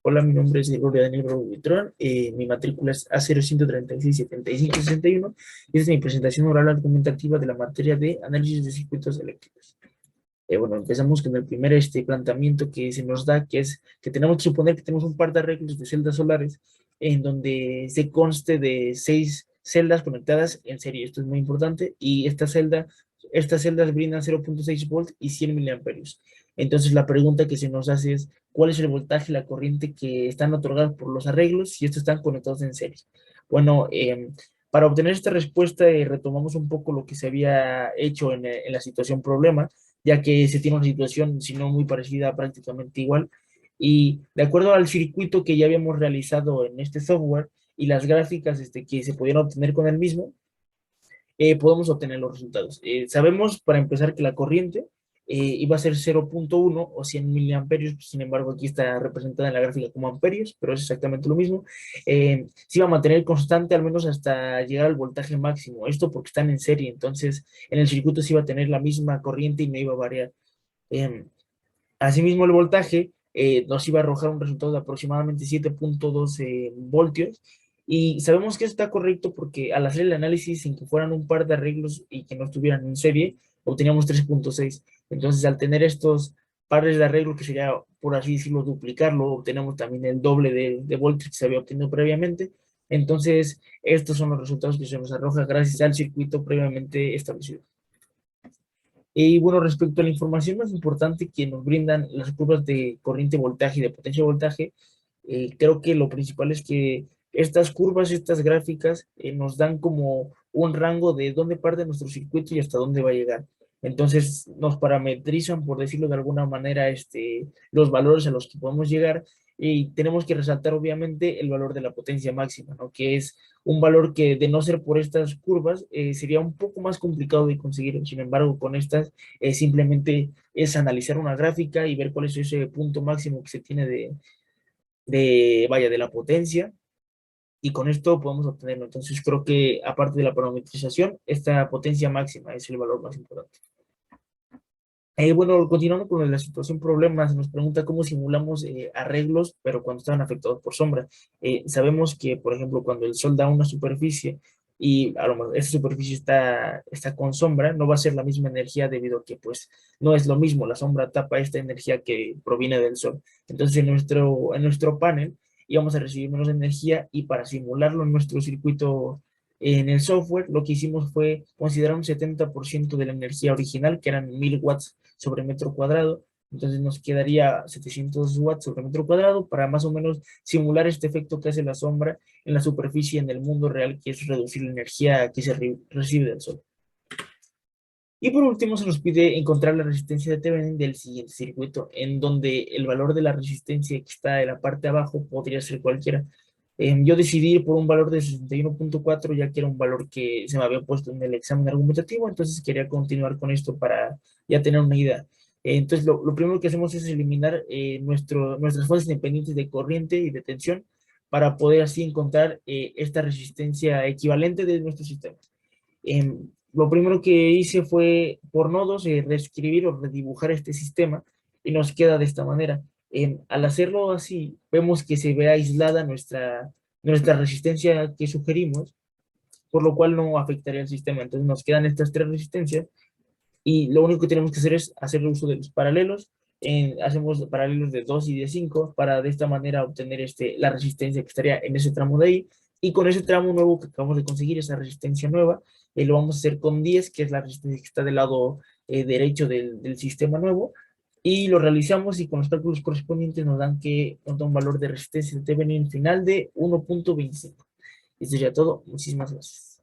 Hola, mi nombre es Gloria Daniel Buitrón, mi matrícula es A0 136 75 61 y esta es mi presentación oral argumentativa de la materia de análisis de circuitos eléctricos. Bueno, empezamos con el primer planteamiento que se nos da, que es que tenemos que suponer que tenemos un par de arreglos de celdas solares en donde se conste de 6 celdas conectadas en serie. Esto es muy importante y estas celdas brindan 0,6 volts y 100 miliamperios. Entonces la pregunta que se nos hace es, ¿cuál es el voltaje y la corriente que están otorgados por los arreglos si estos están conectados en serie? Bueno, para obtener esta respuesta retomamos un poco lo que se había hecho en la situación problema, ya que se tiene una situación, si no muy parecida, prácticamente igual. Y de acuerdo al circuito que ya habíamos realizado en este software y las gráficas que se pudieron obtener con el mismo, podemos obtener los resultados. Sabemos, para empezar, que la corriente iba a ser 0,1 o 100 miliamperios, sin embargo, aquí está representada en la gráfica como amperios, pero es exactamente lo mismo. Se iba a mantener constante al menos hasta llegar al voltaje máximo, esto porque están en serie, entonces en el circuito se iba a tener la misma corriente y no iba a variar. Eh, Asimismo, el voltaje nos iba a arrojar un resultado de aproximadamente 7,12 voltios. Y sabemos que está correcto porque al hacer el análisis sin que fueran un par de arreglos y que no estuvieran en serie, obteníamos 3,6. Entonces, al tener estos pares de arreglo, que sería, por así decirlo, duplicarlo, obtenemos también el doble de voltios que se había obtenido previamente. Entonces, estos son los resultados que se nos arroja gracias al circuito previamente establecido. Y bueno, respecto a la información más importante que nos brindan las curvas de corriente voltaje y de potencia voltaje, creo que lo principal es que estas curvas, estas gráficas, nos dan como un rango de dónde parte nuestro circuito y hasta dónde va a llegar. Entonces nos parametrizan, por decirlo de alguna manera, los valores a los que podemos llegar, y tenemos que resaltar obviamente el valor de la potencia máxima, ¿no? Que es un valor que, de no ser por estas curvas, sería un poco más complicado de conseguir. Sin embargo, con estas simplemente es analizar una gráfica y ver cuál es ese punto máximo que se tiene de la potencia, y con esto podemos obtenerlo. Entonces creo que, aparte de la parametrización, esta potencia máxima es el valor más importante. Bueno, continuando con la situación problema, se nos pregunta cómo simulamos arreglos, pero cuando están afectados por sombra. Sabemos que, por ejemplo, cuando el sol da una superficie y a lo mejor esa superficie está con sombra, no va a ser la misma energía, debido a que pues no es lo mismo, la sombra tapa esta energía que proviene del sol. Entonces en nuestro panel íbamos a recibir menos energía, y para simularlo en nuestro circuito en el software, lo que hicimos fue considerar un 70% de la energía original, que eran 1000 watts sobre metro cuadrado. Entonces nos quedaría 700 watts sobre metro cuadrado para más o menos simular este efecto que hace la sombra en la superficie en el mundo real, que es reducir la energía que se recibe del sol. Y por último se nos pide encontrar la resistencia de Thevenin del siguiente circuito, en donde el valor de la resistencia que está en la parte de abajo podría ser cualquiera. Yo decidí ir por un valor de 61,4, ya que era un valor que se me había puesto en el examen argumentativo, entonces quería continuar con esto para ya tener una idea. Entonces lo primero que hacemos es eliminar nuestras fuentes independientes de corriente y de tensión, para poder así encontrar esta resistencia equivalente de nuestro sistema. Lo primero que hice fue, por nodos, reescribir o redibujar este sistema, y nos queda de esta manera. Al hacerlo así, vemos que se ve aislada nuestra resistencia que sugerimos, por lo cual no afectaría el sistema. Entonces nos quedan estas tres resistencias, y lo único que tenemos que hacer es hacer uso de los paralelos. Hacemos paralelos de 2 y de 5 para de esta manera obtener la resistencia que estaría en ese tramo de ahí, y con ese tramo nuevo que acabamos de conseguir, esa resistencia nueva, lo vamos a hacer con 10, que es la resistencia que está del lado derecho del sistema nuevo, y lo realizamos, y con los cálculos correspondientes nos da un valor de resistencia de Thevenin final de 1,25. Esto ya todo. Muchísimas gracias.